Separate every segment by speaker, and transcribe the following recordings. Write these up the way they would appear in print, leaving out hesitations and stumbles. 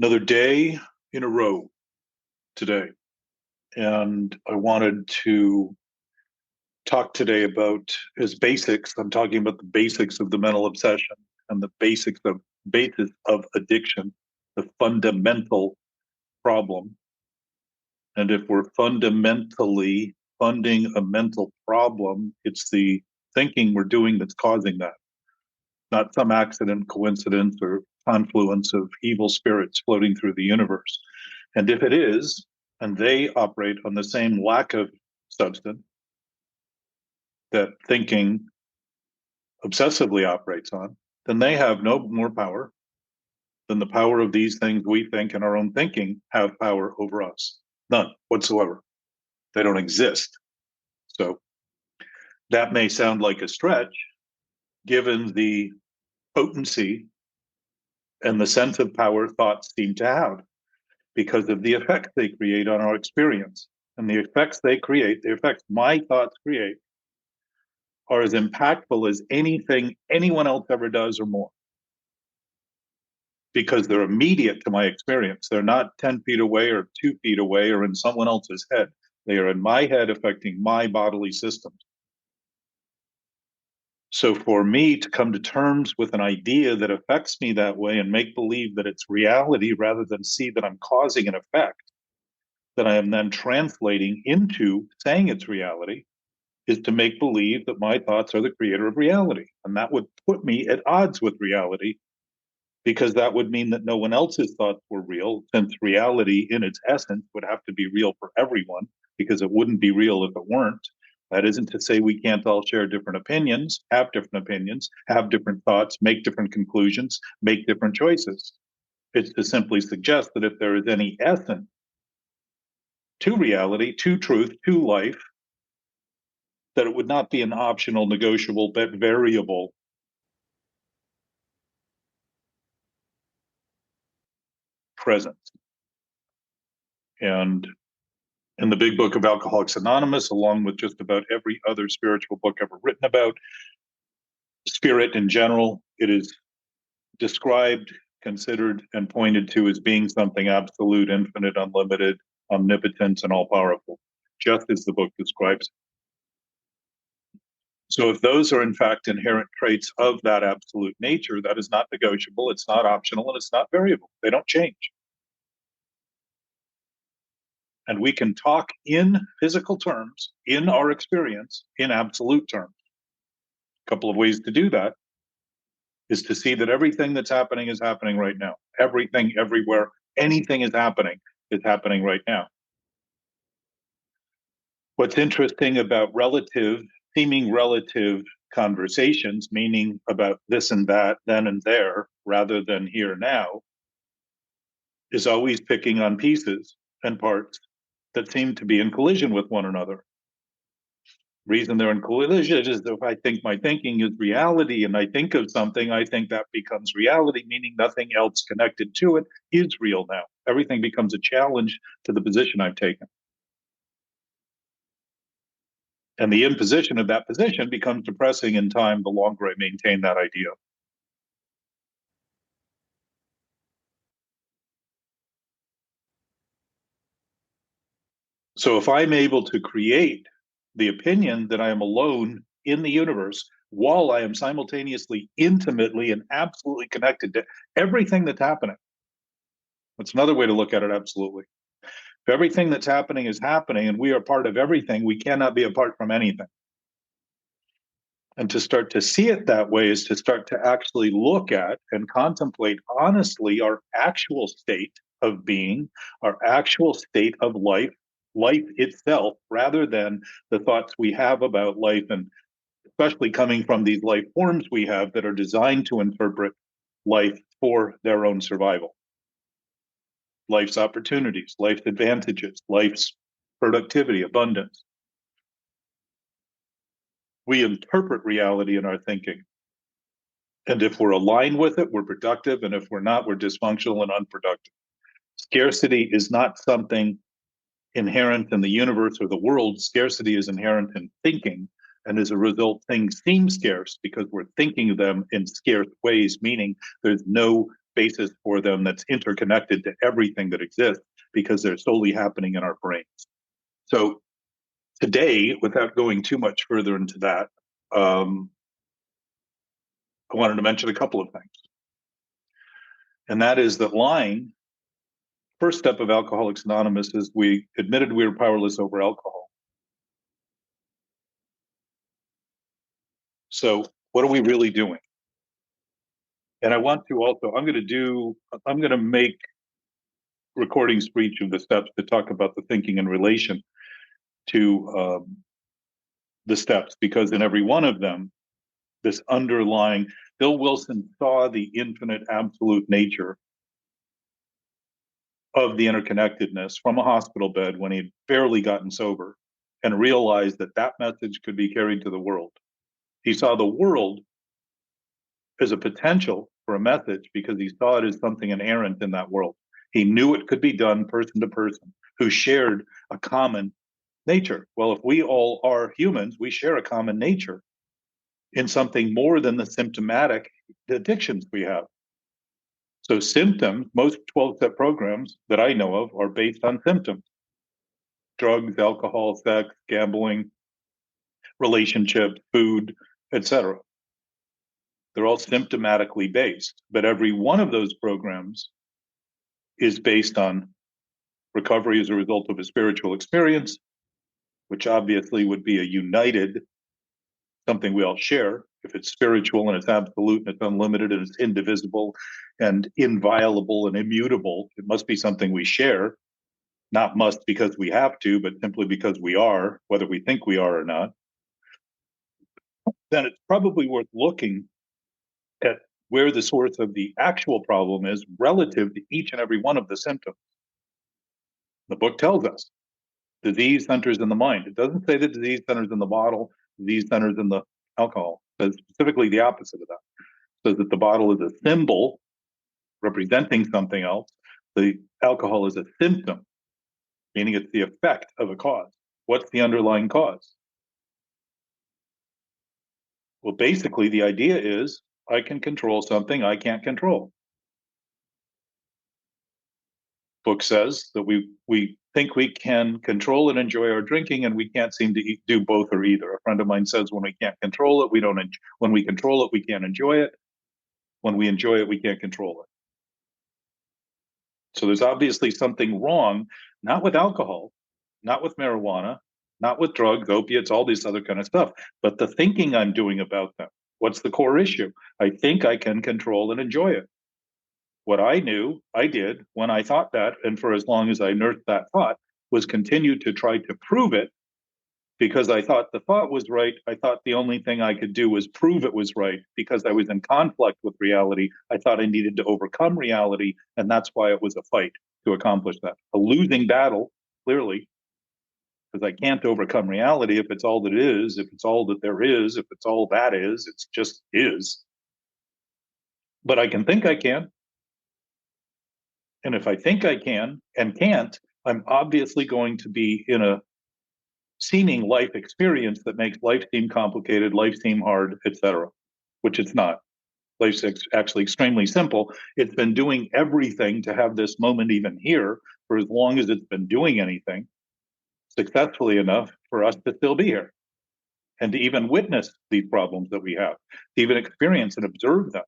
Speaker 1: Another day in a row today. And I wanted to talk today about as basics. I'm talking about the basics of the mental obsession and the basis of addiction, the fundamental problem. And if we're fundamentally funding a mental problem, it's the thinking we're doing that's causing that, not some accident, coincidence, or confluence of evil spirits floating through the universe. And if it is, and they operate on the same lack of substance that thinking obsessively operates on, then they have no more power than the power of these things we think and our own thinking have power over us. None whatsoever. They don't exist. So that may sound like a stretch, given the potency and the sense of power thoughts seem to have, because of the effects they create on our experience. And the effects they create, the effects my thoughts create, are as impactful as anything anyone else ever does or more. Because they're immediate to my experience. They're not 10 feet away or 2 feet away or in someone else's head. They are in my head, affecting my bodily systems. So for me to come to terms with an idea that affects me that way and make believe that it's reality rather than see that I'm causing an effect that I am then translating into saying it's reality is to make believe that my thoughts are the creator of reality. And that would put me at odds with reality, because that would mean that no one else's thoughts were real, since reality in its essence would have to be real for everyone, because it wouldn't be real if it weren't. That isn't to say we can't all share different opinions, have different thoughts, make different conclusions, make different choices. It's to simply suggest that if there is any essence to reality, to truth, to life, that it would not be an optional, negotiable, but variable presence. And in the big book of Alcoholics Anonymous, along with just about every other spiritual book ever written about spirit in general, it is described, considered, and pointed to as being something absolute, infinite, unlimited, omnipotent, and all-powerful, just as the book describes it. So if those are in fact inherent traits of that absolute nature, that is not negotiable, it's not optional, and it's not variable. They don't change. And we can talk in physical terms, in our experience, in absolute terms. A couple of ways to do that is to see that everything that's happening is happening right now. Everything, everywhere, anything is happening right now. What's interesting about seeming relative conversations, meaning about this and that, then and there, rather than here now, is always picking on pieces and parts that seem to be in collision with one another. Reason they're in collision is if I think my thinking is reality and I think of something, I think that becomes reality, meaning nothing else connected to it is real now. Everything becomes a challenge to the position I've taken. And the imposition of that position becomes depressing in time the longer I maintain that idea. So if I'm able to create the opinion that I am alone in the universe while I am simultaneously intimately and absolutely connected to everything that's happening, that's another way to look at it, absolutely. If everything that's happening is happening and we are part of everything, we cannot be apart from anything. And to start to see it that way is to start to actually look at and contemplate honestly our actual state of being, our actual state of life itself, rather than the thoughts we have about life, and especially coming from these life forms we have that are designed to interpret life for their own survival. Life's opportunities, life's advantages, life's productivity, abundance. We interpret reality in our thinking. And if we're aligned with it, we're productive. And if we're not, we're dysfunctional and unproductive. Scarcity is not something inherent in the universe or the world. Scarcity is inherent in thinking. And as a result, things seem scarce because we're thinking of them in scarce ways, meaning there's no basis for them that's interconnected to everything that exists because they're solely happening in our brains. So today, without going too much further into that, I wanted to mention a couple of things. And that is that lying, first step of Alcoholics Anonymous is we admitted we were powerless over alcohol. So what are we really doing? And I want to also, I'm going to make recordings for each of the steps to talk about the thinking in relation to the steps, because in every one of them, this underlying, Bill Wilson saw the infinite absolute nature of the interconnectedness from a hospital bed when he'd barely gotten sober and realized that that message could be carried to the world. He saw the world as a potential for a message because he saw it as something inherent in that world. He knew it could be done person to person who shared a common nature. Well, if we all are humans, we share a common nature in something more than the symptomatic addictions we have. So symptoms, most 12-step programs that I know of are based on symptoms. Drugs, alcohol, sex, gambling, relationships, food, etc. They're all symptomatically based, but every one of those programs is based on recovery as a result of a spiritual experience, which obviously would be a united something we all share. If it's spiritual and it's absolute and it's unlimited and it's indivisible and inviolable and immutable, it must be something we share, not must because we have to, but simply because we are, whether we think we are or not. Then it's probably worth looking at where the source of the actual problem is relative to each and every one of the symptoms. The book tells us disease centers in the mind. It doesn't say that disease centers in the bottle, disease centers in the alcohol. It says specifically the opposite of that. It says that the bottle is a symbol representing something else. The alcohol is a symptom, meaning it's the effect of a cause. What's the underlying cause? Well, basically, the idea is I can control something I can't control. Book says that we think we can control and enjoy our drinking, and we can't seem to do both or either. A friend of mine says when we can't control it, we don't. When we control it, we can't enjoy it. When we enjoy it, we can't control it. So there's obviously something wrong, not with alcohol, not with marijuana, not with drugs, opiates, all this other kind of stuff, but the thinking I'm doing about them. What's the core issue? I think I can control and enjoy it. What I knew I did when I thought that, and for as long as I nursed that thought, was continue to try to prove it because I thought the thought was right. I thought the only thing I could do was prove it was right because I was in conflict with reality. I thought I needed to overcome reality, and that's why it was a fight to accomplish that. A losing battle, clearly, because I can't overcome reality if it's all that is, if it's all that there is, if it's all that is, it's just is. But I can think I can. And if I think I can and can't, I'm obviously going to be in a seeming life experience that makes life seem complicated, life seem hard, etc., which it's not. Life's actually extremely simple. It's been doing everything to have this moment even here for as long as it's been doing anything successfully enough for us to still be here and to even witness these problems that we have, to even experience and observe them.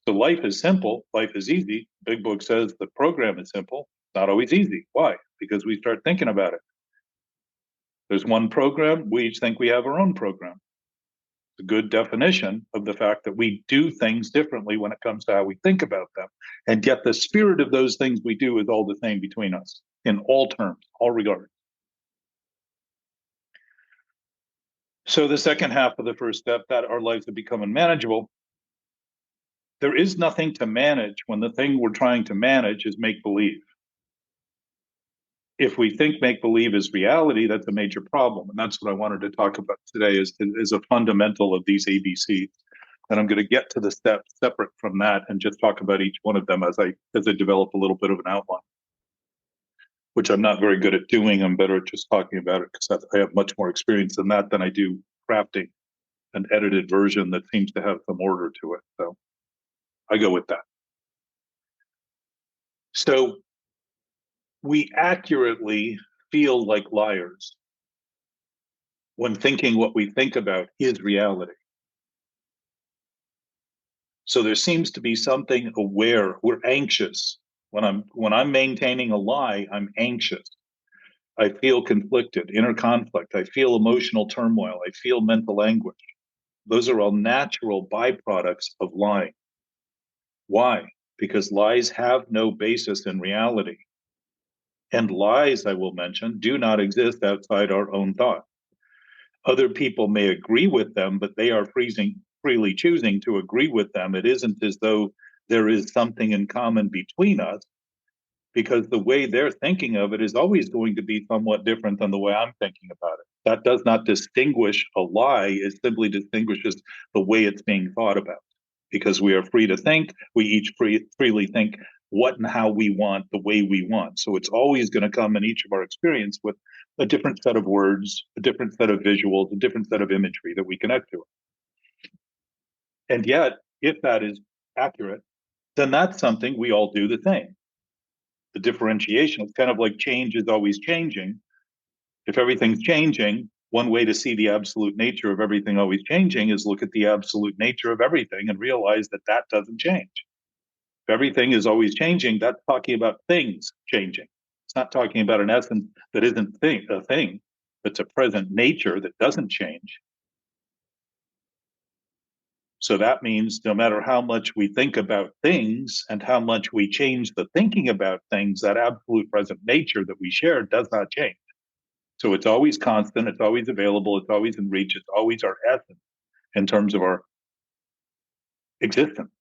Speaker 1: So life is simple, life is easy. Big Book says the program is simple, not always easy. Why? Because we start thinking about it. There's one program, we each think we have our own program. It's a good definition of the fact that we do things differently when it comes to how we think about them. And yet the spirit of those things we do is all the same between us in all terms, all regards. So the second half of the first step, that our lives have become unmanageable, there is nothing to manage when the thing we're trying to manage is make-believe. If we think make-believe is reality, that's a major problem. And that's what I wanted to talk about today is a fundamental of these ABCs. And I'm going to get to the steps separate from that and just talk about each one of them as I develop a little bit of an outline, which I'm not very good at doing. I'm better at just talking about it because I have much more experience in that than I do crafting an edited version that seems to have some order to it. So I go with that. So we accurately feel like liars when thinking what we think about is reality. So there seems to be something aware. We're anxious. When I'm maintaining a lie, I'm anxious. I feel conflicted, inner conflict. I feel emotional turmoil. I feel mental anguish. Those are all natural byproducts of lying. Why? Because lies have no basis in reality. And lies, I will mention, do not exist outside our own thought. Other people may agree with them, but they are freely choosing to agree with them. It isn't as though there is something in common between us, because the way they're thinking of it is always going to be somewhat different than the way I'm thinking about it. That does not distinguish a lie, it simply distinguishes the way it's being thought about. Because we are free to think, we each freely think what and how we want, the way we want. So it's always going to come in each of our experience with a different set of words, a different set of visuals, a different set of imagery that we connect to. And yet, if that is accurate, then that's something we all do the same. The differentiation is kind of like change is always changing. If everything's changing, one way to see the absolute nature of everything always changing is look at the absolute nature of everything and realize that that doesn't change. If everything is always changing, that's talking about things changing. It's not talking about an essence that isn't a thing, that's a present nature that doesn't change. So that means no matter how much we think about things and how much we change the thinking about things, that absolute present nature that we share does not change. So it's always constant, it's always available, it's always in reach, it's always our essence in terms of our existence.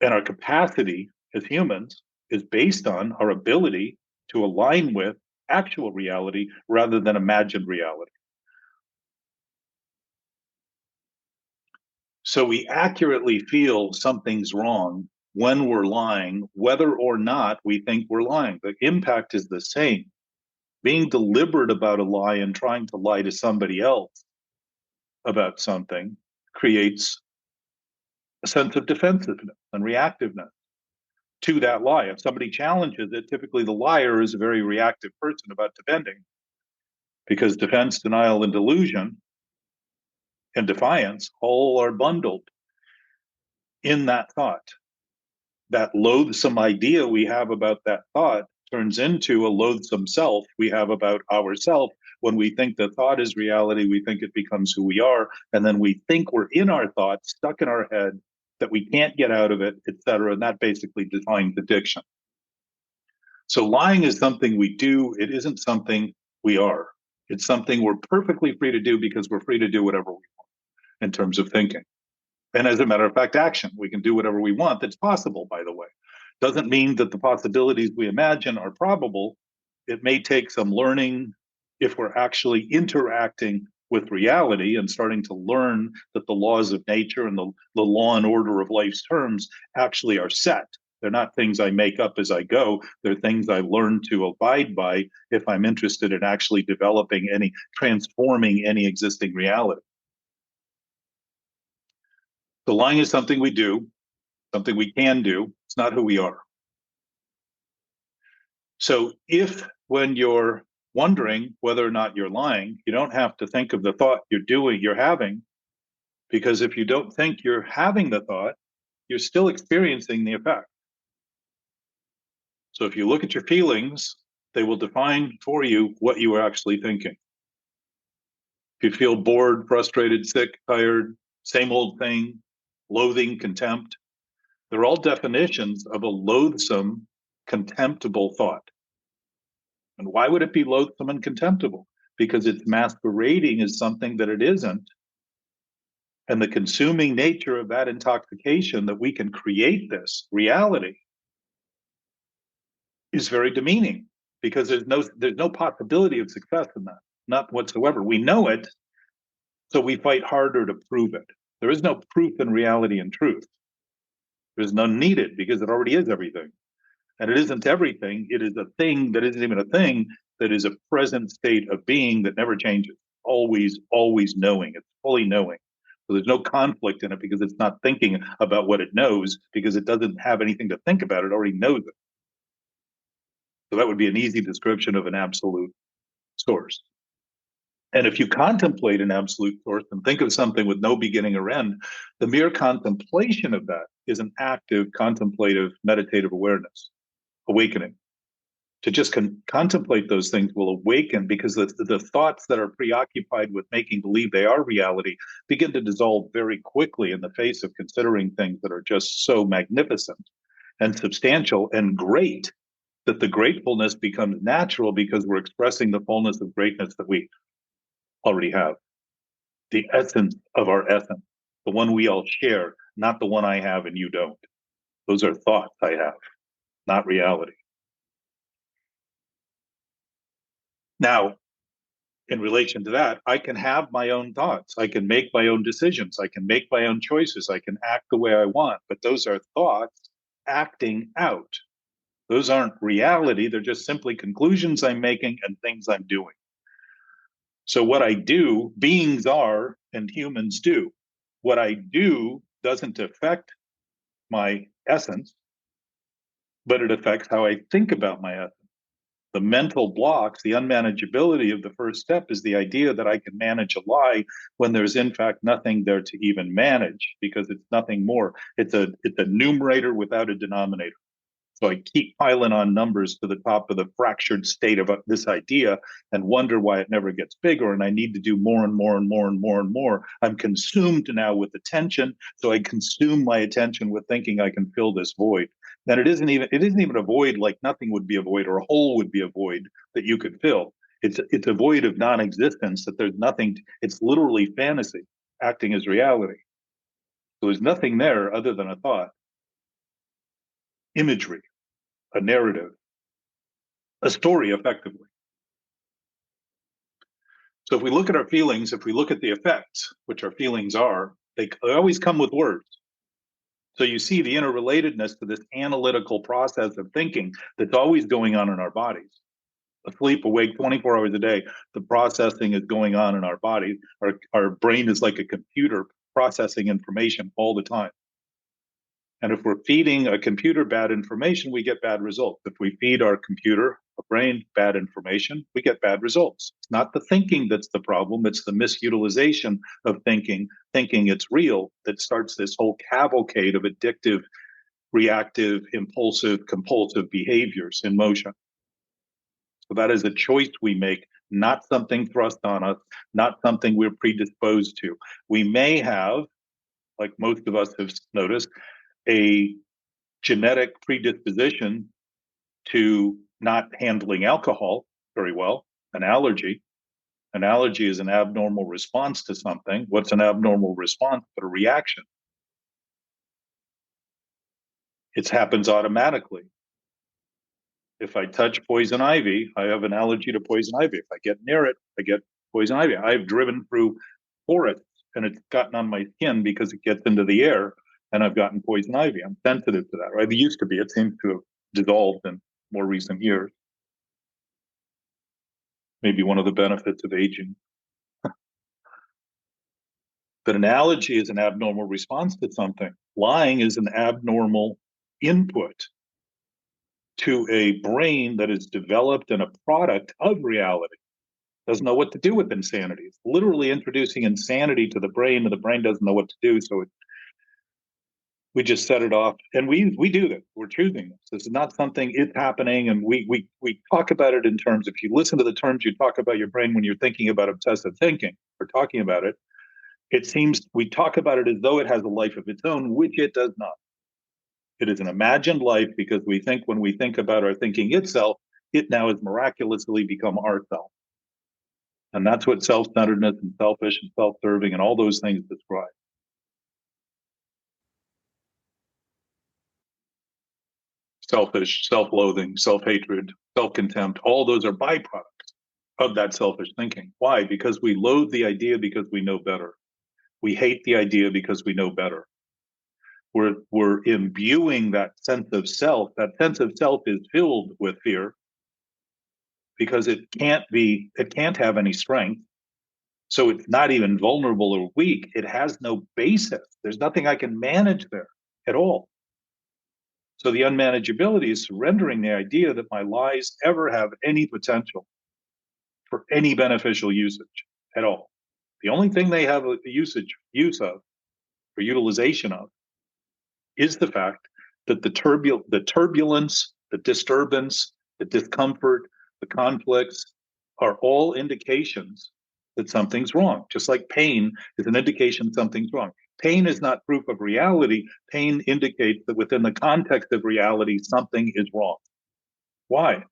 Speaker 1: And our capacity as humans is based on our ability to align with actual reality rather than imagined reality. So we accurately feel something's wrong when we're lying, whether or not we think we're lying. The impact is the same. Being deliberate about a lie and trying to lie to somebody else about something creates a sense of defensiveness and reactiveness to that lie. If somebody challenges it, typically the liar is a very reactive person about defending, because defense, denial, and delusion and defiance all are bundled in that thought. That loathsome idea we have about that thought turns into a loathsome self we have about ourself. When we think the thought is reality, we think it becomes who we are, and then we think we're in our thoughts, stuck in our head, that we can't get out of it, etc. And that basically defines addiction. So lying is something we do. It isn't something we are. It's something we're perfectly free to do because we're free to do whatever we want in terms of thinking. And as a matter of fact, action. We can do whatever we want. That's possible, by the way. Doesn't mean that the possibilities we imagine are probable. It may take some learning if we're actually interacting with reality and starting to learn that the laws of nature and the law and order of life's terms actually are set. They're not things I make up as I go. They're things I learn to abide by if I'm interested in actually transforming any existing reality. So lying is something we do, something we can do. It's not who we are. So if when you're wondering whether or not you're lying, you don't have to think of the thought you're having, because if you don't think you're having the thought, you're still experiencing the effect. So if you look at your feelings, they will define for you what you are actually thinking. If you feel bored, frustrated, sick, tired, same old thing, loathing, contempt, they're all definitions of a loathsome, contemptible thought. And why would it be loathsome and contemptible? Because it's masquerading as something that it isn't. And the consuming nature of that intoxication that we can create this reality is very demeaning, because there's no possibility of success in that, not whatsoever. We know it, so we fight harder to prove it. There is no proof in reality and truth. There's none needed because it already is everything. And it isn't everything. It is a thing that isn't even a thing, that is a present state of being that never changes. Always, always knowing. It's fully knowing. So there's no conflict in it because it's not thinking about what it knows because it doesn't have anything to think about. It already knows it. So that would be an easy description of an absolute source. And if you contemplate an absolute source and think of something with no beginning or end, the mere contemplation of that is an active, contemplative, meditative awareness, awakening. To just contemplate those things will awaken because the thoughts that are preoccupied with making believe they are reality begin to dissolve very quickly in the face of considering things that are just so magnificent and substantial and great that the gratefulness becomes natural because we're expressing the fullness of greatness that we already have. The essence of our essence, the one we all share, not the one I have and you don't. Those are thoughts I have, not reality. Now, in relation to that, I can have my own thoughts. I can make my own decisions. I can make my own choices. I can act the way I want. But those are thoughts acting out. Those aren't reality. They're just simply conclusions I'm making and things I'm doing. So what I do, beings are and humans do. What I do doesn't affect my essence, but it affects how I think about my essence. The mental blocks, the unmanageability of the first step is the idea that I can manage a lie when there's in fact nothing there to even manage because it's nothing more. It's a numerator without a denominator. So I keep piling on numbers to the top of the fractured state of this idea and wonder why it never gets bigger. And I need to do more and more and more and more and more. I'm consumed now with attention. So I consume my attention with thinking I can fill this void. And it isn't even a void like nothing would be a void or a hole would be a void that you could fill. It's a void of non-existence that there's nothing. It's literally fantasy acting as reality. So there's nothing there other than a thought, imagery, a narrative, a story effectively. So if we look at our feelings, if we look at the effects, which our feelings are, they always come with words. So you see the interrelatedness to this analytical process of thinking that's always going on in our bodies. Asleep, awake, 24 hours a day, the processing is going on in our bodies. Our brain is like a computer processing information all the time. And if we're feeding a computer bad information, we get bad results. If we feed our computer, our brain, bad information, we get bad results. It's not the thinking that's the problem. It's the misutilization of thinking it's real that starts this whole cavalcade of addictive, reactive, impulsive, compulsive behaviors in motion. So that is a choice we make, not something thrust on us, not something we're predisposed to. We may have, like most of us have noticed, a genetic predisposition to not handling alcohol very well, an allergy. An allergy is an abnormal response to something. What's an abnormal response but a reaction? It happens automatically. If I touch poison ivy, I have an allergy to poison ivy. If I get near it, I get poison ivy. I've driven through forests and it's gotten on my skin because it gets into the air and I've gotten poison ivy. I'm sensitive to that, right? It used to be. It seems to have dissolved in more recent years. Maybe one of the benefits of aging. But an allergy is an abnormal response to something. Lying is an abnormal input to a brain that is developed and a product of reality. Doesn't know what to do with insanity. It's literally introducing insanity to the brain, and the brain doesn't know what to do. So we just set it off, and we do this. We're choosing this. This is not something it's happening, and we talk about it in terms. If you listen to the terms you talk about your brain when you're thinking about obsessive thinking or talking about it, it seems we talk about it as though it has a life of its own, which it does not. It is an imagined life because we think when we think about our thinking itself, it now has miraculously become our self. And that's what self-centeredness and selfish and self-serving and all those things describe. Selfish, self-loathing, self-hatred, self-contempt, all those are byproducts of that selfish thinking. Why? Because we loathe the idea because we know better. We hate the idea because we know better. We're imbuing that sense of self. That sense of self is filled with fear because it can't have any strength. So it's not even vulnerable or weak. It has no basis. There's nothing I can manage there at all. So the unmanageability is surrendering the idea that my lies ever have any potential for any beneficial usage at all. The only thing they have a use of, or utilization of, is the fact that the turbulence, the disturbance, the discomfort, the conflicts are all indications that something's wrong. Just like pain is an indication something's wrong. Pain is not proof of reality. Pain indicates that within the context of reality, something is wrong. Why?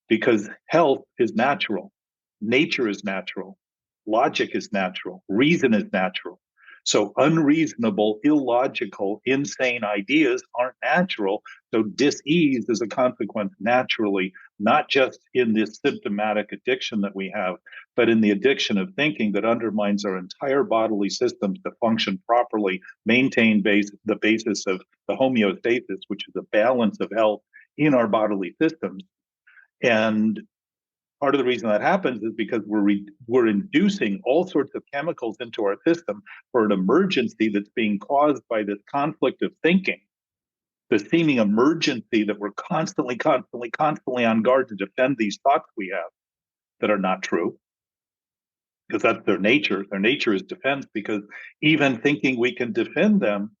Speaker 1: Because health is natural, nature is natural, logic is natural, reason is natural. So unreasonable, illogical, insane ideas aren't natural. So dis-ease is a consequence naturally, not just in this symptomatic addiction that we have, but in the addiction of thinking that undermines our entire bodily systems to function properly, maintain the basis of the homeostasis, which is a balance of health in our bodily systems. And part of the reason that happens is because we're inducing all sorts of chemicals into our system for an emergency that's being caused by this conflict of thinking, the seeming emergency that we're constantly on guard to defend these thoughts we have that are not true, because that's their nature. Their nature is defense, because even thinking we can defend them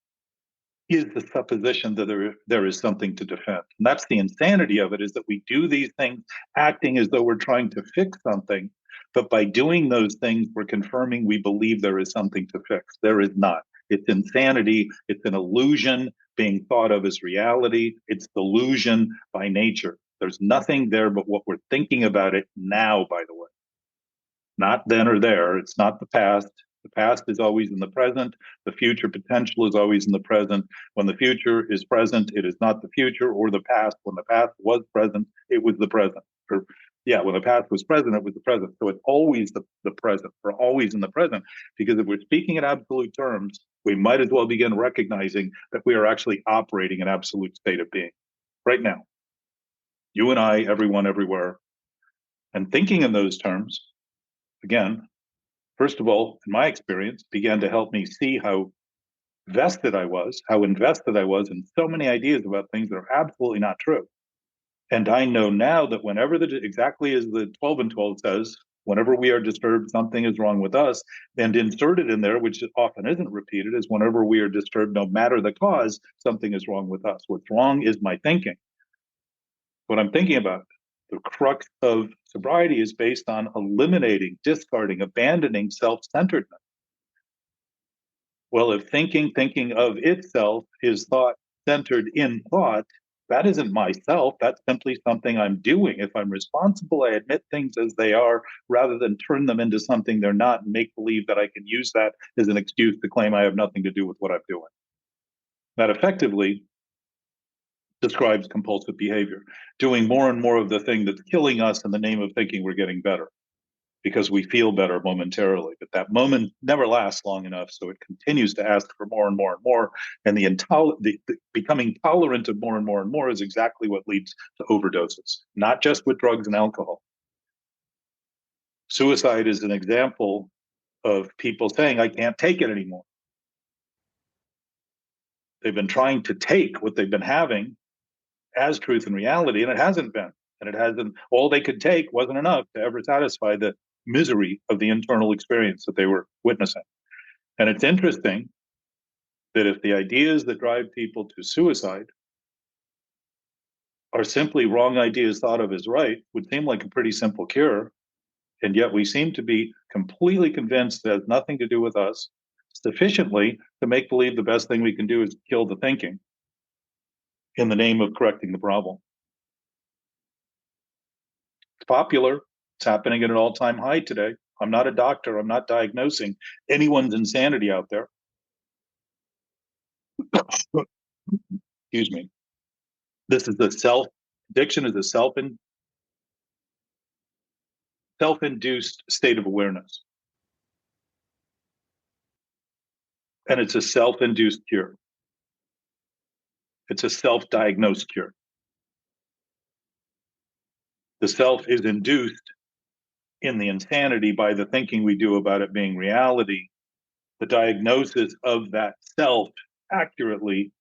Speaker 1: is the supposition that there is something to defend. And that's the insanity of it, is that we do these things acting as though we're trying to fix something. But by doing those things, we're confirming we believe there is something to fix. There is not. It's insanity. It's an illusion being thought of as reality. It's delusion by nature. There's nothing there but what we're thinking about it now, by the way. Not then or there. It's not the past. The past is always in the present. The future potential is always in the present. When the future is present, it is not the future or the past. When the past was present, it was the present. Or, yeah, when the past was present, it was the present. So it's always the present. We're always in the present. Because if we're speaking in absolute terms, we might as well begin recognizing that we are actually operating an absolute state of being right now. You and I, everyone, everywhere. And thinking in those terms, again, first of all, in my experience, began to help me see how invested I was in so many ideas about things that are absolutely not true. And I know now that whenever exactly as the 12 and 12 says, whenever we are disturbed, something is wrong with us. And inserted in there, which often isn't repeated, is whenever we are disturbed, no matter the cause, something is wrong with us. What's wrong is my thinking. What I'm thinking about. The crux of sobriety is based on eliminating, discarding, abandoning self-centeredness. Well, if thinking of itself is thought centered in thought, that isn't myself. That's simply something I'm doing. If I'm responsible, I admit things as they are rather than turn them into something they're not and make believe that I can use that as an excuse to claim I have nothing to do with what I'm doing. That effectively describes compulsive behavior, doing more and more of the thing that's killing us in the name of thinking we're getting better, because we feel better momentarily. But that moment never lasts long enough, so it continues to ask for more and more and more. And the becoming tolerant of more and more and more is exactly what leads to overdoses, not just with drugs and alcohol. Suicide is an example of people saying, I can't take it anymore. They've been trying to take what they've been having as truth and reality, and it hasn't been. And it hasn't, all they could take wasn't enough to ever satisfy the misery of the internal experience that they were witnessing. And it's interesting that if the ideas that drive people to suicide are simply wrong ideas thought of as right, would seem like a pretty simple cure. And yet we seem to be completely convinced that it has nothing to do with us sufficiently to make believe the best thing we can do is kill the thinking in the name of correcting the problem. It's popular. It's happening at an all-time high today. I'm not a doctor. I'm not diagnosing anyone's insanity out there. Excuse me. This is the addiction is a self-induced state of awareness. And it's a self-induced cure. It's a self-diagnosed cure. The self is induced in the insanity by the thinking we do about it being reality, the diagnosis of that self accurately,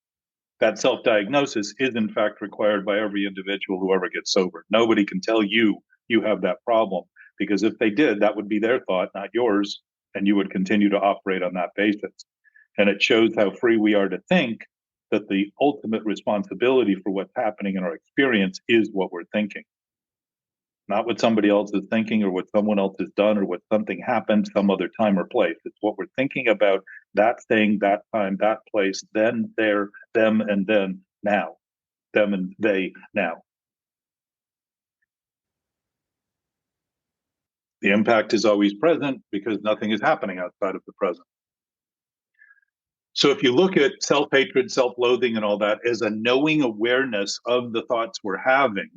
Speaker 1: that self-diagnosis is in fact required by every individual who ever gets sober. Nobody can tell you you have that problem, because if they did, that would be their thought, not yours, and you would continue to operate on that basis. And it shows how free we are to think that the ultimate responsibility for what's happening in our experience is what we're thinking, not what somebody else is thinking or what someone else has done or what something happened some other time or place. It's what we're thinking about, that thing, that time, that place, then, there, them, and then, now. Them and they, now. The impact is always present because nothing is happening outside of the present. So if you look at self-hatred, self-loathing, and all that as a knowing awareness of the thoughts we're having,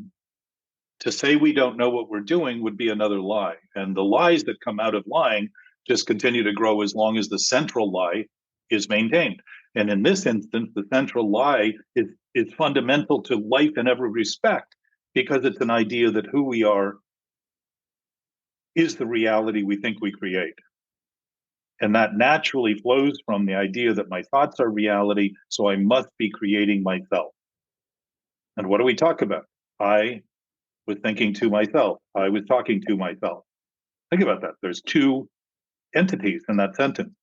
Speaker 1: to say we don't know what we're doing would be another lie. And the lies that come out of lying just continue to grow as long as the central lie is maintained. And in this instance, the central lie is fundamental to life in every respect, because it's an idea that who we are is the reality we think we create. And that naturally flows from the idea that my thoughts are reality, so I must be creating myself. And what do we talk about? I was thinking to myself. I was talking to myself. Think about that. There's two entities in that sentence,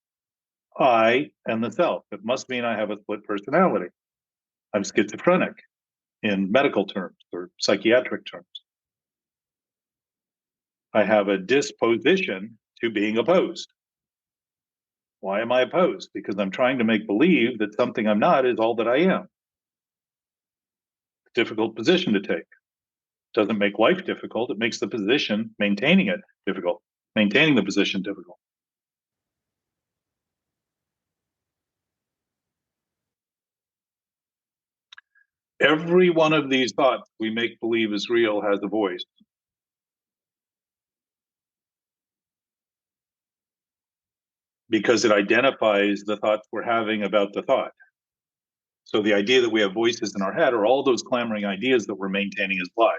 Speaker 1: I and the self. It must mean I have a split personality. I'm schizophrenic in medical terms or psychiatric terms. I have a disposition to being opposed. Why am I opposed? Because I'm trying to make believe that something I'm not is all that I am. Difficult position to take. Doesn't make life difficult. It makes the position, maintaining it, difficult. Maintaining the position difficult. Every one of these thoughts we make believe is real has a voice. Because it identifies the thoughts we're having about the thought. So the idea that we have voices in our head are all those clamoring ideas that we're maintaining as lies.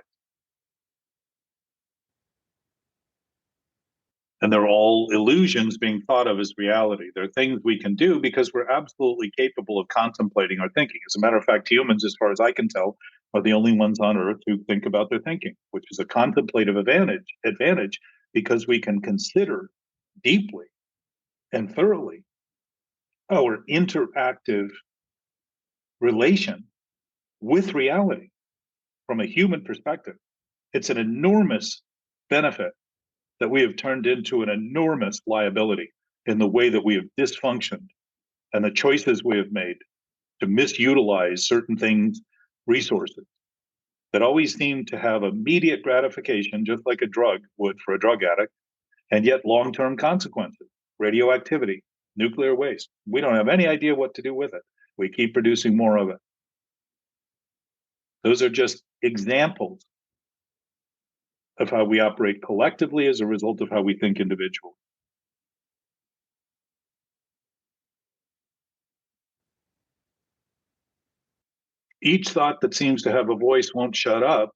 Speaker 1: And they're all illusions being thought of as reality. They're things we can do because we're absolutely capable of contemplating our thinking. As a matter of fact, humans, as far as I can tell, are the only ones on earth who think about their thinking, which is a contemplative advantage because we can consider deeply and thoroughly our interactive relation with reality from a human perspective. It's an enormous benefit that we have turned into an enormous liability in the way that we have dysfunctioned and the choices we have made to misutilize certain things, resources that always seem to have immediate gratification, just like a drug would for a drug addict, and yet long-term consequences, radioactivity, nuclear waste. We don't have any idea what to do with it. We keep producing more of it. Those are just examples of how we operate collectively as a result of how we think individually. Each thought that seems to have a voice won't shut up,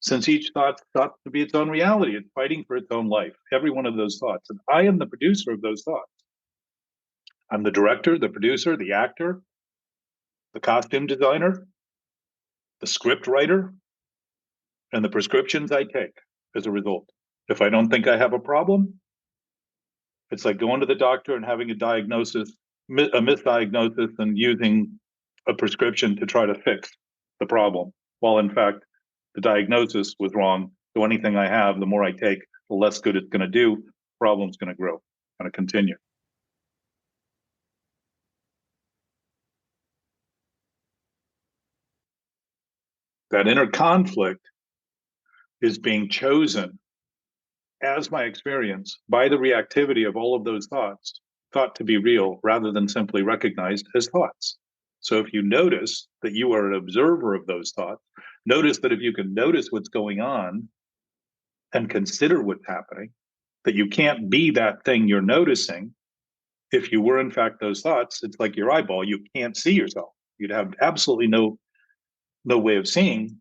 Speaker 1: since each thought's thought to be its own reality. It's fighting for its own life, every one of those thoughts. And I am the producer of those thoughts. I'm the director, the producer, the actor, the costume designer, the script writer, and the prescriptions I take as a result. If I don't think I have a problem, it's like going to the doctor and having a diagnosis, a misdiagnosis, and using a prescription to try to fix the problem, while in fact, the diagnosis was wrong. So anything I have, the more I take, the less good it's going to do. The problem's going to grow, going to continue. That inner conflict is being chosen as my experience by the reactivity of all of those thoughts, thought to be real rather than simply recognized as thoughts. So if you notice that you are an observer of those thoughts, notice that if you can notice what's going on and consider what's happening, that you can't be that thing you're noticing. If you were in fact those thoughts, it's like your eyeball, you can't see yourself. You'd have absolutely no way of seeing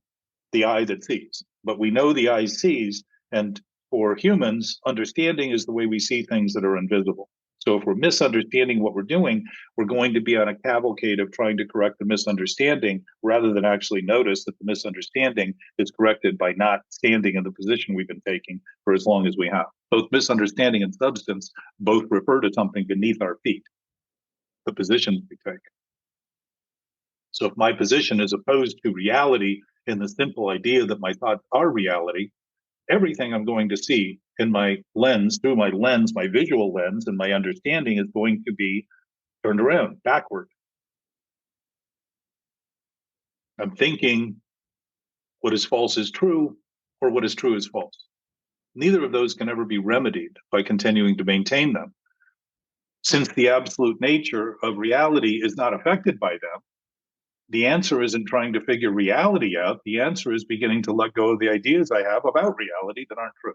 Speaker 1: the eye that sees. But we know the eye sees, and for humans, understanding is the way we see things that are invisible. So if we're misunderstanding what we're doing, we're going to be on a cavalcade of trying to correct the misunderstanding rather than actually notice that the misunderstanding is corrected by not standing in the position we've been taking for as long as we have. Both misunderstanding and substance both refer to something beneath our feet, the positions we take. So if my position is opposed to reality in the simple idea that my thoughts are reality, everything I'm going to see in my lens, through my lens, my visual lens, and my understanding is going to be turned around, backward. I'm thinking what is false is true, or what is true is false. Neither of those can ever be remedied by continuing to maintain them. Since the absolute nature of reality is not affected by them, the answer isn't trying to figure reality out. The answer is beginning to let go of the ideas I have about reality that aren't true.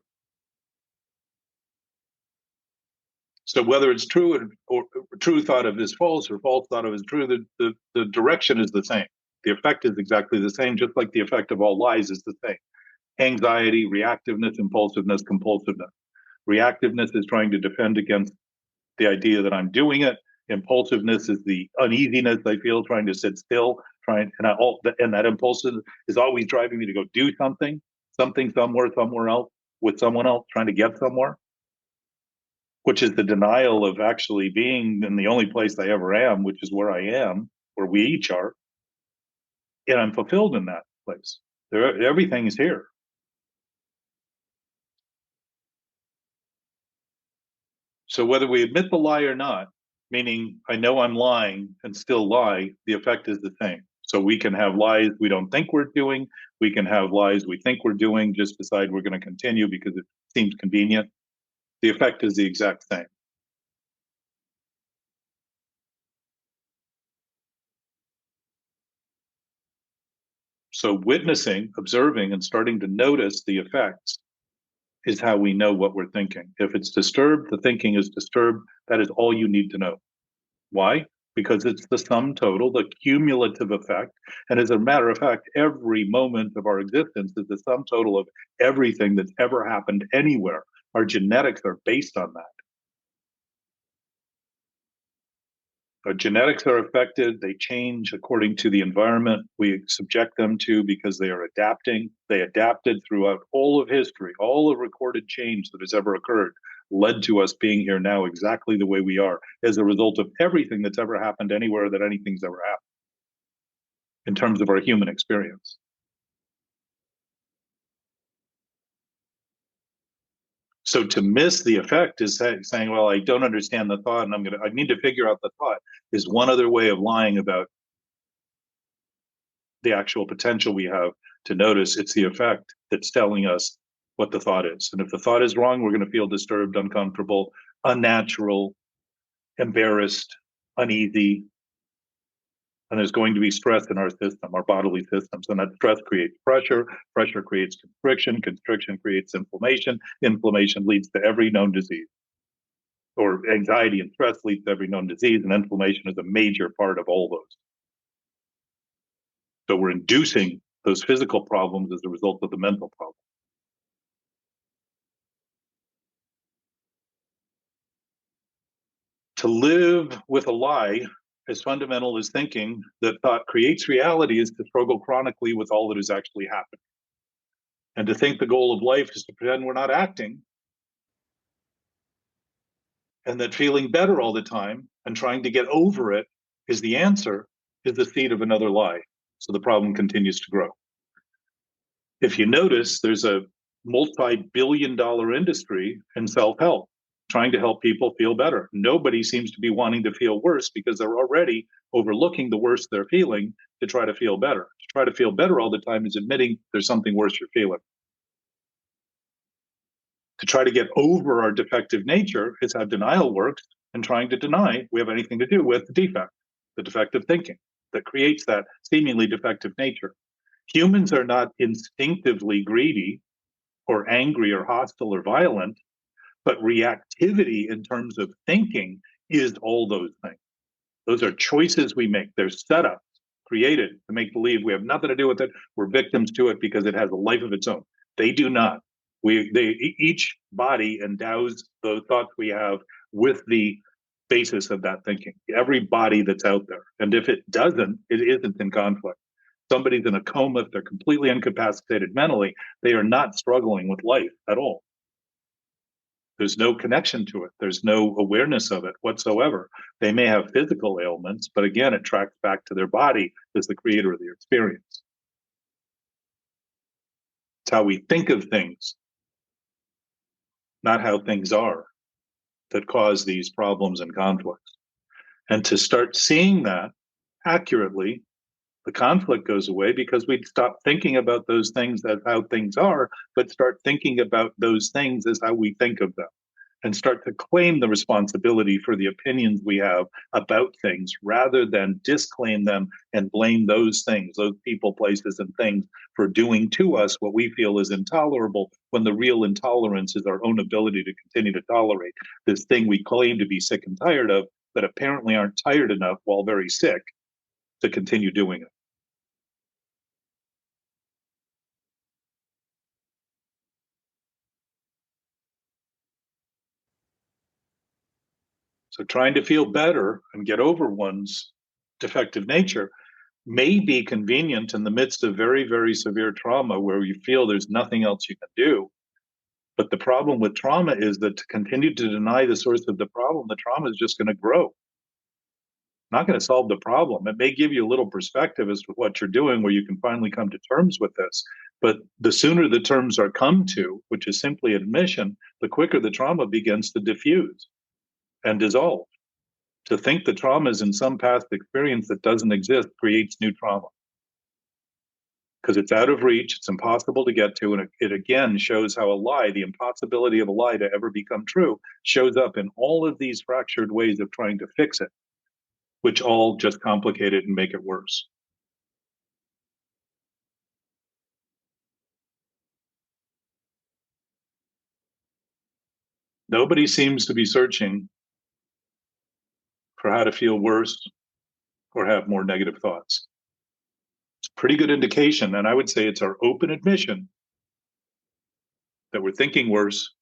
Speaker 1: So whether it's true or true thought of is false or false thought of is true, the direction is the same. The effect is exactly the same, just like the effect of all lies is the same. Anxiety, reactiveness, impulsiveness, compulsiveness. Reactiveness is trying to defend against the idea that I'm doing it. Impulsiveness is the uneasiness I feel trying to sit still, and that impulsive is always driving me to go do something, somewhere else, with someone else, trying to get somewhere, which is the denial of actually being in the only place I ever am, which is where I am, where we each are, and I'm fulfilled in that place. Everything is here. So whether we admit the lie or not, meaning I know I'm lying and still lie, the effect is the same. So we can have lies we don't think we're doing. We can have lies we think we're doing, just decide we're going to continue because it seems convenient. The effect is the exact same. So witnessing, observing, and starting to notice the effects is how we know what we're thinking. If it's disturbed, the thinking is disturbed. That is all you need to know. Why? Because it's the sum total, the cumulative effect. And as a matter of fact, every moment of our existence is the sum total of everything that's ever happened anywhere. Our genetics are based on that. Our genetics are affected. They change according to the environment we subject them to because they are adapting. They adapted throughout all of history. All of recorded change that has ever occurred led to us being here now exactly the way we are as a result of everything that's ever happened anywhere that anything's ever happened in terms of our human experience. So to miss the effect is saying, well, I don't understand the thought and I need to figure out the thought, is one other way of lying about the actual potential we have to notice. It's the effect that's telling us what the thought is. And if the thought is wrong, we're going to feel disturbed, uncomfortable, unnatural, embarrassed, uneasy. And there's going to be stress in our system, our bodily systems. And that stress creates pressure. Pressure creates constriction. Constriction creates inflammation. Inflammation leads to every known disease. Or anxiety and stress leads to every known disease. And inflammation is a major part of all those. So we're inducing those physical problems as a result of the mental problem. To live with a lie as fundamental as thinking that thought creates reality is to struggle chronically with all that is actually happening. And to think the goal of life is to pretend we're not acting, and that feeling better all the time and trying to get over it is the answer, is the seed of another lie. So the problem continues to grow. If you notice, there's a multi-billion-dollar industry in self-help trying to help people feel better. Nobody seems to be wanting to feel worse because they're already overlooking the worst they're feeling to try to feel better. To try to feel better all the time is admitting there's something worse you're feeling. To try to get over our defective nature is how denial works, and trying to deny we have anything to do with the defect, the defective thinking that creates that seemingly defective nature. Humans are not instinctively greedy or angry or hostile or violent, but reactivity in terms of thinking is all those things. Those are choices we make. They're setups created to make believe we have nothing to do with it. We're victims to it because it has a life of its own. They do not. Each body endows the thoughts we have with the basis of that thinking. Every body that's out there, and if it doesn't, it isn't in conflict. Somebody's in a coma, if they're completely incapacitated mentally, they are not struggling with life at all. There's no connection to it. There's no awareness of it whatsoever. They may have physical ailments, but again, it tracks back to their body as the creator of the experience. It's how we think of things, not how things are, that cause these problems and conflicts. And to start seeing that accurately, the conflict goes away because we stop thinking about those things as how things are, but start thinking about those things as how we think of them, and start to claim the responsibility for the opinions we have about things rather than disclaim them and blame those things, those people, places, and things for doing to us what we feel is intolerable, when the real intolerance is our own ability to continue to tolerate this thing we claim to be sick and tired of, but apparently aren't tired enough while very sick to continue doing it. So trying to feel better and get over one's defective nature may be convenient in the midst of very, very severe trauma where you feel there's nothing else you can do. But the problem with trauma is that to continue to deny the source of the trauma is just going to grow. Not going to solve the problem. It may give you a little perspective as to what you're doing where you can finally come to terms with this. But the sooner the terms are come to, which is simply admission, the quicker the trauma begins to diffuse and dissolve. To think the trauma is in some past experience that doesn't exist creates new trauma because it's out of reach, it's impossible to get to, and it again shows how a lie, the impossibility of a lie to ever become true, shows up in all of these fractured ways of trying to fix it, which all just complicate it and make it worse. Nobody seems to be searching for how to feel worse or have more negative thoughts. It's a pretty good indication, and I would say it's our open admission that we're thinking worse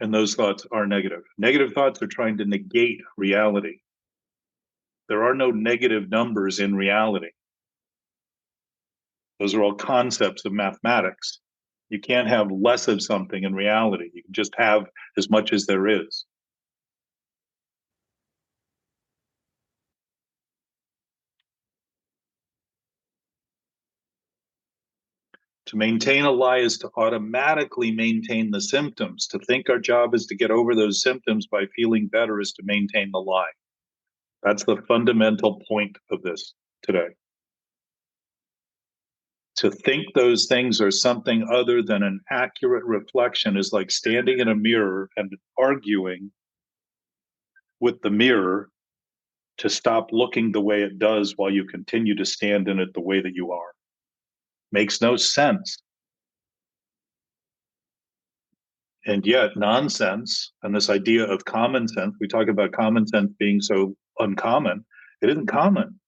Speaker 1: and those thoughts are negative. Negative thoughts are trying to negate reality. There are no negative numbers in reality. Those are all concepts of mathematics. You can't have less of something in reality. You can just have as much as there is. To maintain a lie is to automatically maintain the symptoms. To think our job is to get over those symptoms by feeling better is to maintain the lie. That's the fundamental point of this today. To think those things are something other than an accurate reflection is like standing in a mirror and arguing with the mirror to stop looking the way it does while you continue to stand in it the way that you are. Makes no sense. And yet, nonsense and this idea of common sense, we talk about common sense being so uncommon. It isn't common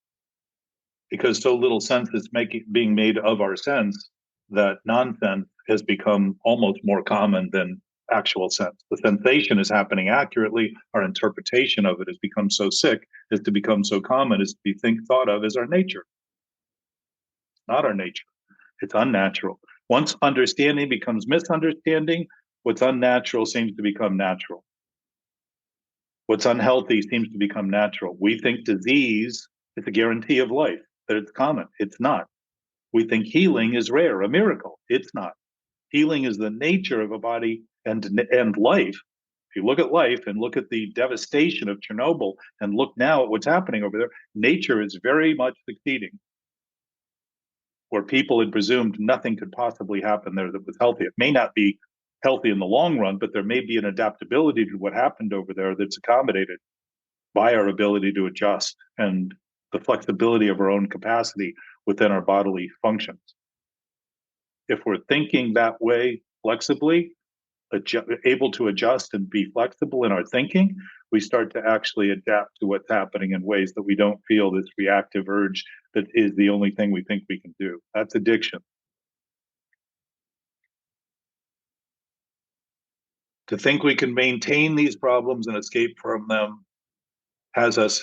Speaker 1: because so little sense is being made of our sense that nonsense has become almost more common than actual sense. The sensation is happening accurately. Our interpretation of it has become so sick as to become so common as to be thought of as our nature. Not our nature. It's unnatural. Once understanding becomes misunderstanding, what's unnatural seems to become natural. What's unhealthy seems to become natural. We think disease is a guarantee of life, that it's common. It's not. We think healing is rare, a miracle. It's not. Healing is the nature of a body and life. If you look at life and look at the devastation of Chernobyl and look now at what's happening over there, nature is very much succeeding. Where people had presumed nothing could possibly happen there that was healthy. It may not be healthy in the long run, but there may be an adaptability to what happened over there that's accommodated by our ability to adjust and the flexibility of our own capacity within our bodily functions. If we're thinking that way flexibly, able to adjust and be flexible in our thinking, we start to actually adapt to what's happening in ways that we don't feel this reactive urge that is the only thing we think we can do. That's addiction. To think we can maintain these problems and escape from them has us,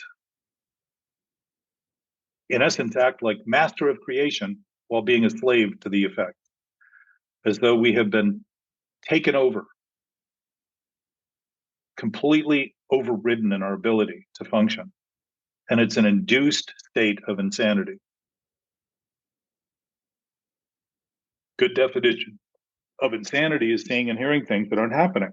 Speaker 1: in essence, act like master of creation while being a slave to the effect, as though we have been taken over, completely overridden in our ability to function. And it's an induced state of insanity. Good definition of insanity is seeing and hearing things that aren't happening.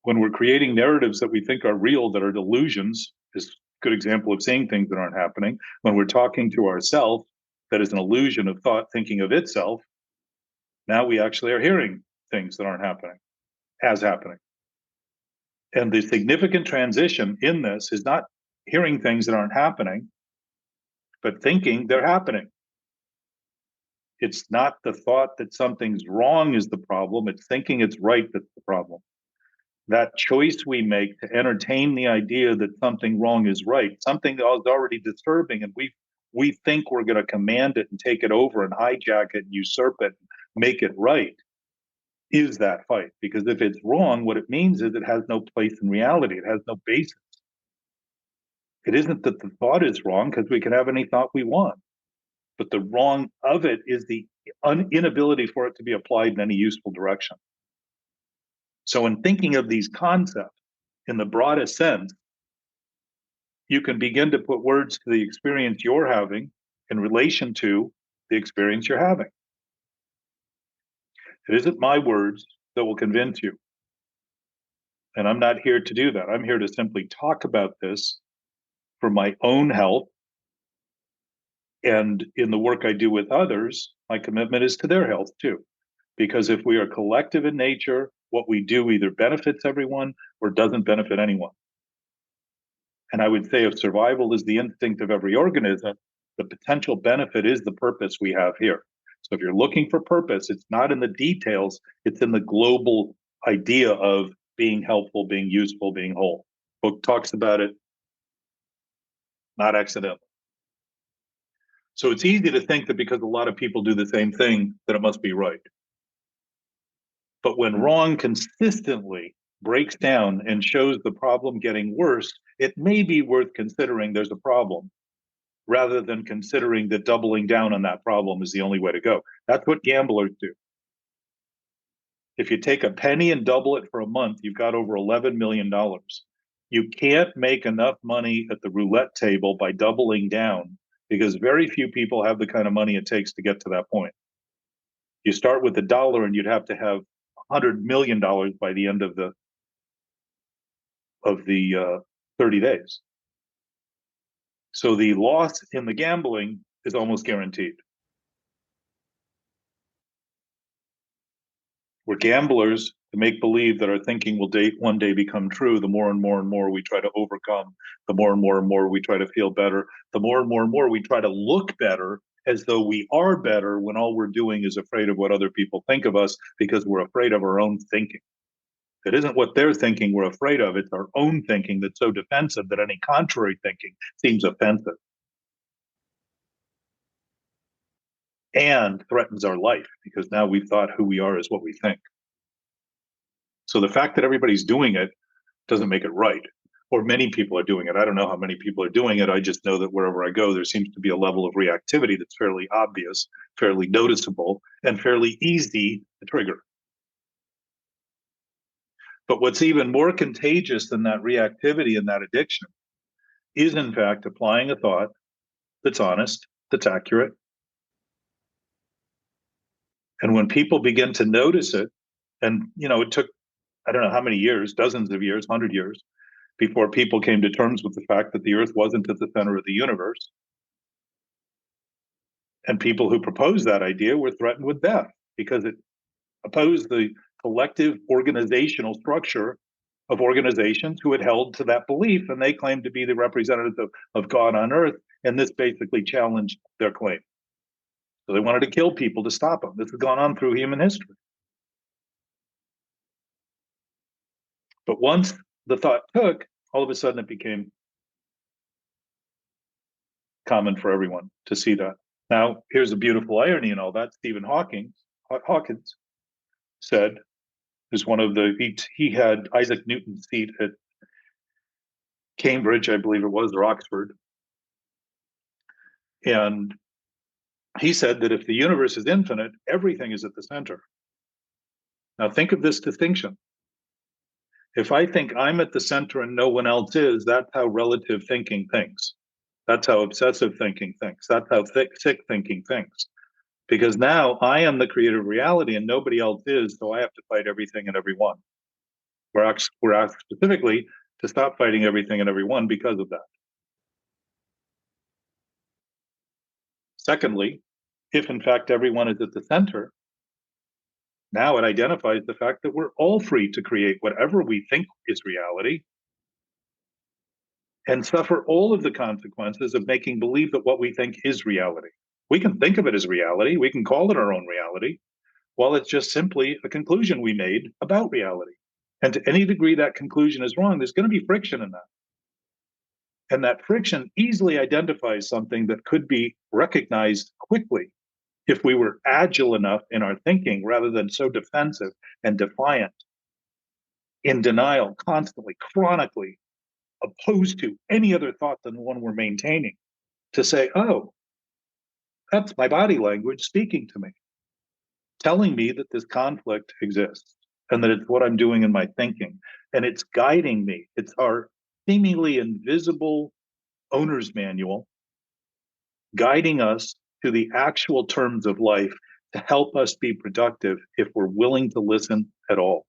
Speaker 1: When we're creating narratives that we think are real, that are delusions, is a good example of seeing things that aren't happening. When we're talking to ourselves, that is an illusion of thought thinking of itself, now we actually are hearing things that aren't happening as happening. And the significant transition in this is not hearing things that aren't happening, but thinking they're happening. It's not the thought that something's wrong is the problem, it's thinking it's right that's the problem. That choice we make to entertain the idea that something wrong is right, something that is already disturbing, and we think we're going to command it and take it over and hijack it and usurp it, make it right, is that fight. Because if it's wrong, what it means is it has no place in reality. It has no basis. It isn't that the thought is wrong, because we can have any thought we want. But the wrong of it is the inability for it to be applied in any useful direction. So in thinking of these concepts in the broadest sense, you can begin to put words to the experience you're having in relation to the experience you're having. It isn't my words that will convince you. And I'm not here to do that. I'm here to simply talk about this for my own health. And in the work I do with others, my commitment is to their health too. Because if we are collective in nature, what we do either benefits everyone or doesn't benefit anyone. And I would say if survival is the instinct of every organism, the potential benefit is the purpose we have here. So if you're looking for purpose, it's not in the details, it's in the global idea of being helpful, being useful, being whole. Book talks about it, not accidentally. So it's easy to think that because a lot of people do the same thing, that it must be right. But when wrong consistently breaks down and shows the problem getting worse, it may be worth considering there's a problem rather than considering that doubling down on that problem is the only way to go. That's what gamblers do. If you take a penny and double it for a month, you've got over $11 million. You can't make enough money at the roulette table by doubling down because very few people have the kind of money it takes to get to that point. You start with $1 and you'd have to have $100 million by the end of the 30 days. So the loss in the gambling is almost guaranteed. We're gamblers to make believe that our thinking will one day become true. The more and more we try to overcome, the more and more we try to feel better, the more and more we try to look better as though we are better when all we're doing is afraid of what other people think of us because we're afraid of our own thinking. It isn't what they're thinking we're afraid of, it's our own thinking that's so defensive that any contrary thinking seems offensive and threatens our life because now we've thought who we are is what we think. So the fact that everybody's doing it doesn't make it right. Or many people are doing it. I don't know how many people are doing it. I just know that wherever I go, there seems to be a level of reactivity that's fairly obvious, fairly noticeable, and fairly easy to trigger. But what's even more contagious than that reactivity and that addiction is, in fact, applying a thought that's honest, that's accurate. And when people begin to notice it, and it took, I don't know how many years, dozens of years, 100 years, before people came to terms with the fact that the earth wasn't at the center of the universe. And people who proposed that idea were threatened with death because it opposed the collective organizational structure of organizations who had held to that belief, and they claimed to be the representatives of God on earth, and this basically challenged their claim. So they wanted to kill people to stop them. This has gone on through human history. But once the thought took, all of a sudden it became common for everyone to see that. Now, here's a beautiful irony in all that. Stephen Hawkins said, is one of he had Isaac Newton's seat at Cambridge, I believe it was, or Oxford. And he said that if the universe is infinite, everything is at the center. Now think of this distinction. If I think I'm at the center and no one else is, that's how relative thinking thinks. That's how obsessive thinking thinks. That's how sick thinking thinks. Because now I am the creator of reality and nobody else is, so I have to fight everything and everyone. We're asked specifically to stop fighting everything and everyone because of that. Secondly, if in fact everyone is at the center, now it identifies the fact that we're all free to create whatever we think is reality and suffer all of the consequences of making believe that what we think is reality. We can think of it as reality, we can call it our own reality, while it's just simply a conclusion we made about reality. And to any degree that conclusion is wrong, there's going to be friction in that. And that friction easily identifies something that could be recognized quickly if we were agile enough in our thinking rather than so defensive and defiant, in denial, constantly, chronically opposed to any other thought than the one we're maintaining, to say, oh, that's my body language speaking to me, telling me that this conflict exists and that it's what I'm doing in my thinking. And it's guiding me. It's our seemingly invisible owner's manual guiding us to the actual terms of life to help us be productive if we're willing to listen at all.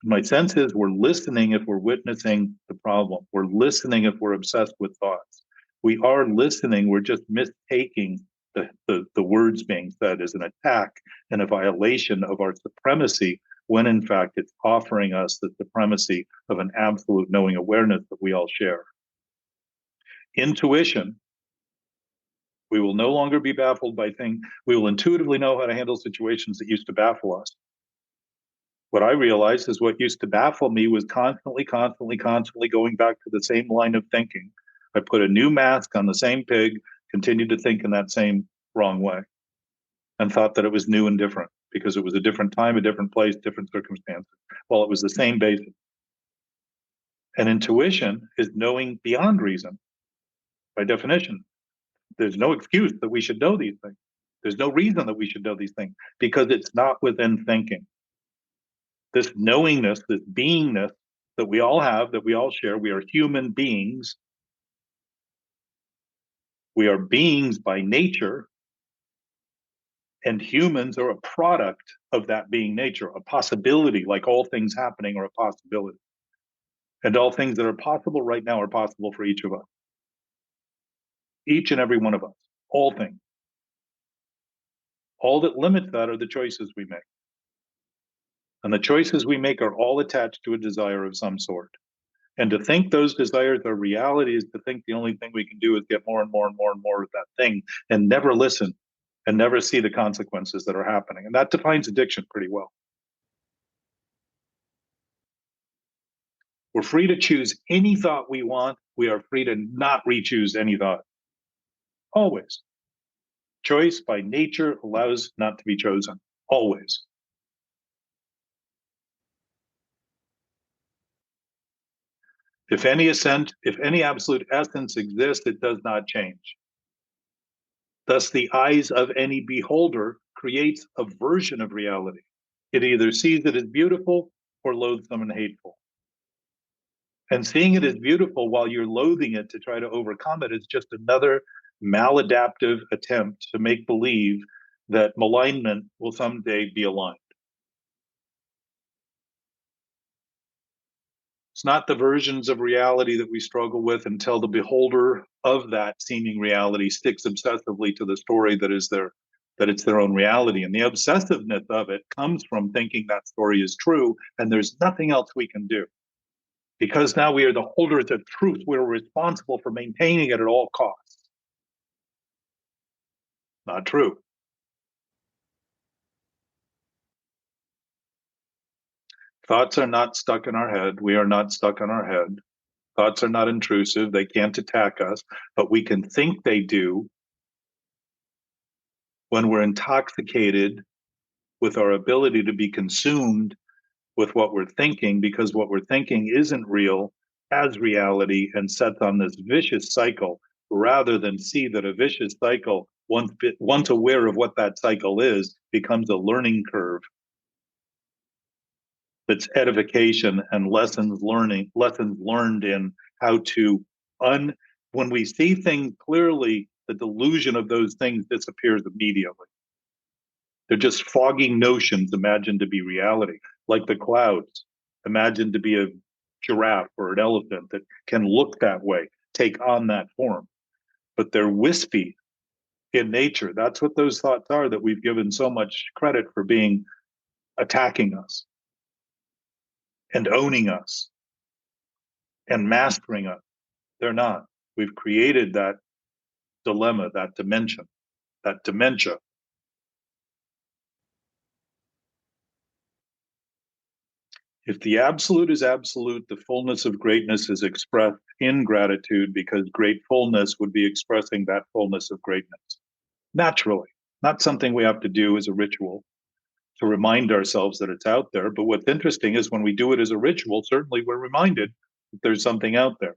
Speaker 1: My sense is we're listening if we're witnessing the problem. We're listening if we're obsessed with thoughts. We are listening, we're just mistaking the words being said as an attack and a violation of our supremacy, when in fact it's offering us the supremacy of an absolute knowing awareness that we all share. Intuition, we will no longer be baffled by things. We will intuitively know how to handle situations that used to baffle us. What I realized is what used to baffle me was constantly going back to the same line of thinking. I put a new mask on the same pig, continued to think in that same wrong way, and thought that it was new and different because it was a different time, a different place, different circumstances. Well, it was the same basis. And intuition is knowing beyond reason. By definition, there's no excuse that we should know these things. There's no reason that we should know these things because it's not within thinking. This knowingness, this beingness that we all have, that we all share, we are human beings. We are beings by nature, and humans are a product of that being nature, a possibility, like all things happening are a possibility. And all things that are possible right now are possible for each of us. Each and every one of us, all things. All that limits that are the choices we make. And the choices we make are all attached to a desire of some sort. And to think those desires are reality is to think the only thing we can do is get more and more and more and more of that thing and never listen and never see the consequences that are happening. And that defines addiction pretty well. We're free to choose any thought we want. We are free to not re-choose any thought. Always. Choice by nature allows not to be chosen. Always. If any absolute essence exists, it does not change. Thus, the eyes of any beholder creates a version of reality. It either sees it as beautiful or loathsome and hateful. And seeing it as beautiful while you're loathing it to try to overcome it is just another maladaptive attempt to make believe that malignment will someday be aligned. It's not the versions of reality that we struggle with until the beholder of that seeming reality sticks obsessively to the story that it's their own reality. And the obsessiveness of it comes from thinking that story is true and there's nothing else we can do. Because now we are the holders of truth, we're responsible for maintaining it at all costs. Not true. Thoughts are not stuck in our head. We are not stuck in our head. Thoughts are not intrusive. They can't attack us, but we can think they do when we're intoxicated with our ability to be consumed with what we're thinking, because what we're thinking isn't real as reality, and sets on this vicious cycle, rather than see that a vicious cycle, once aware of what that cycle is, becomes a learning curve that's edification and lessons learned in how to when we see things clearly, the delusion of those things disappears immediately. They're just foggy notions imagined to be reality, like the clouds imagined to be a giraffe or an elephant that can look that way, take on that form, but they're wispy in nature. That's what those thoughts are that we've given so much credit for being attacking us and owning us and mastering us. They're not. We've created that dilemma, that dimension, that dementia. If the absolute is absolute, the fullness of greatness is expressed in gratitude, because gratefulness would be expressing that fullness of greatness naturally, not something we have to do as a ritual to remind ourselves that it's out there. But what's interesting is when we do it as a ritual, certainly we're reminded that there's something out there.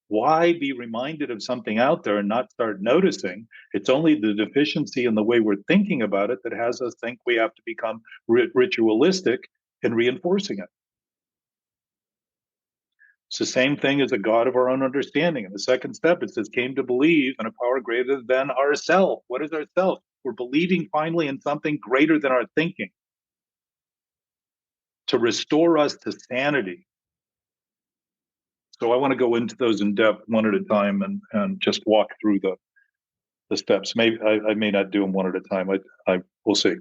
Speaker 1: Why be reminded of something out there and not start noticing? It's only the deficiency in the way we're thinking about it that has us think we have to become ritualistic in reinforcing it. It's the same thing as a God of our own understanding. In the second step, it says, came to believe in a power greater than ourself. What is ourself? We're believing finally in something greater than our thinking to restore us to sanity. So I want to go into those in depth one at a time, and just walk through the steps. Maybe I may not do them one at a time. I will see.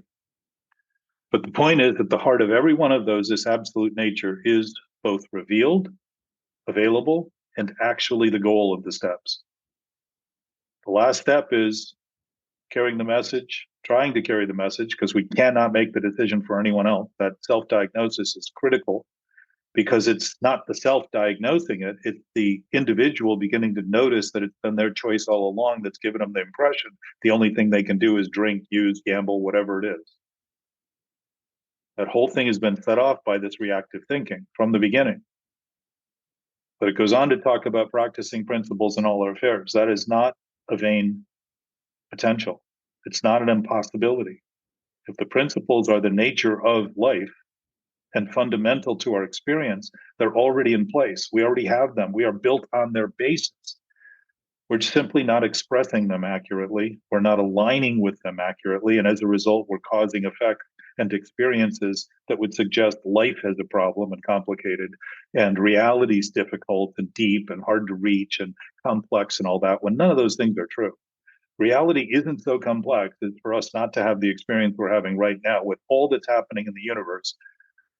Speaker 1: But the point is that the heart of every one of those, this absolute nature, is both revealed, available, and actually the goal of the steps. The last step is carrying the message, trying to carry the message, because we cannot make the decision for anyone else. That self-diagnosis is critical, because it's not the self-diagnosing it, it's the individual beginning to notice that it's been their choice all along that's given them the impression the only thing they can do is drink, use, gamble, whatever it is. That whole thing has been set off by this reactive thinking from the beginning. But it goes on to talk about practicing principles in all our affairs. That is not a vain potential. It's not an impossibility. If the principles are the nature of life and fundamental to our experience, they're already in place. We already have them. We are built on their basis. We're simply not expressing them accurately. We're not aligning with them accurately. And as a result, we're causing effects and experiences that would suggest life has a problem and complicated, and reality is difficult and deep and hard to reach and complex and all that, when none of those things are true. Reality isn't so complex as for us not to have the experience we're having right now with all that's happening in the universe.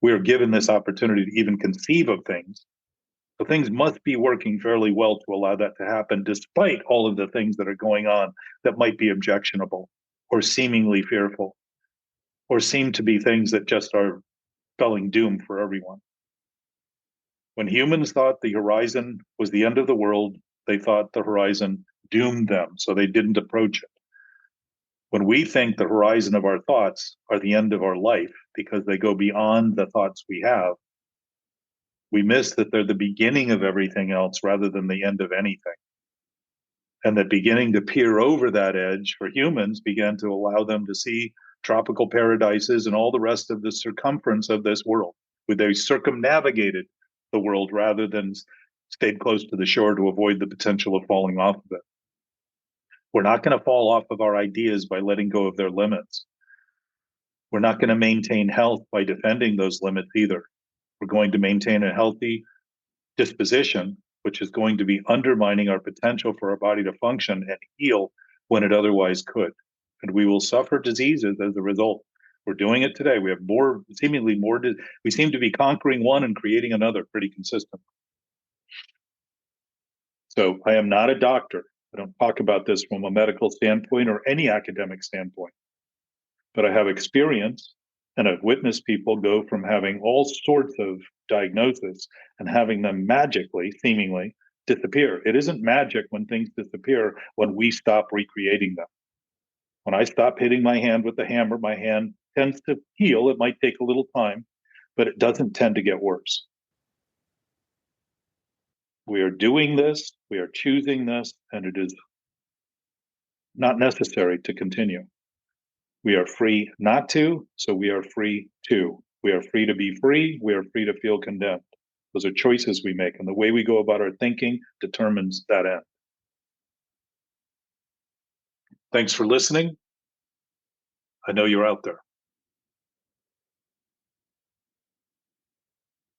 Speaker 1: We are given this opportunity to even conceive of things. So things must be working fairly well to allow that to happen, despite all of the things that are going on that might be objectionable or seemingly fearful, or seem to be things that just are spelling doom for everyone. When humans thought the horizon was the end of the world, they thought the horizon doomed them, so they didn't approach it. When we think the horizon of our thoughts are the end of our life because they go beyond the thoughts we have, we miss that they're the beginning of everything else rather than the end of anything. And that beginning to peer over that edge for humans began to allow them to see tropical paradises and all the rest of the circumference of this world, where they circumnavigated the world rather than stayed close to the shore to avoid the potential of falling off of it. We're not going to fall off of our ideas by letting go of their limits. We're not going to maintain health by defending those limits either. We're going to maintain a healthy disposition, which is going to be undermining our potential for our body to function and heal when it otherwise could. And we will suffer diseases as a result. We're doing it today. We have seemingly more, we seem to be conquering one and creating another pretty consistently. So I am not a doctor. I don't talk about this from a medical standpoint or any academic standpoint. But I have experience, and I've witnessed people go from having all sorts of diagnoses and having them magically, seemingly, disappear. It isn't magic when things disappear when we stop recreating them. When I stop hitting my hand with the hammer, my hand tends to heal. It might take a little time, but it doesn't tend to get worse. We are doing this, we are choosing this, and it is not necessary to continue. We are free not to, so we are free to. We are free to be free, we are free to feel condemned. Those are choices we make, and the way we go about our thinking determines that end. Thanks for listening. I know you're out there.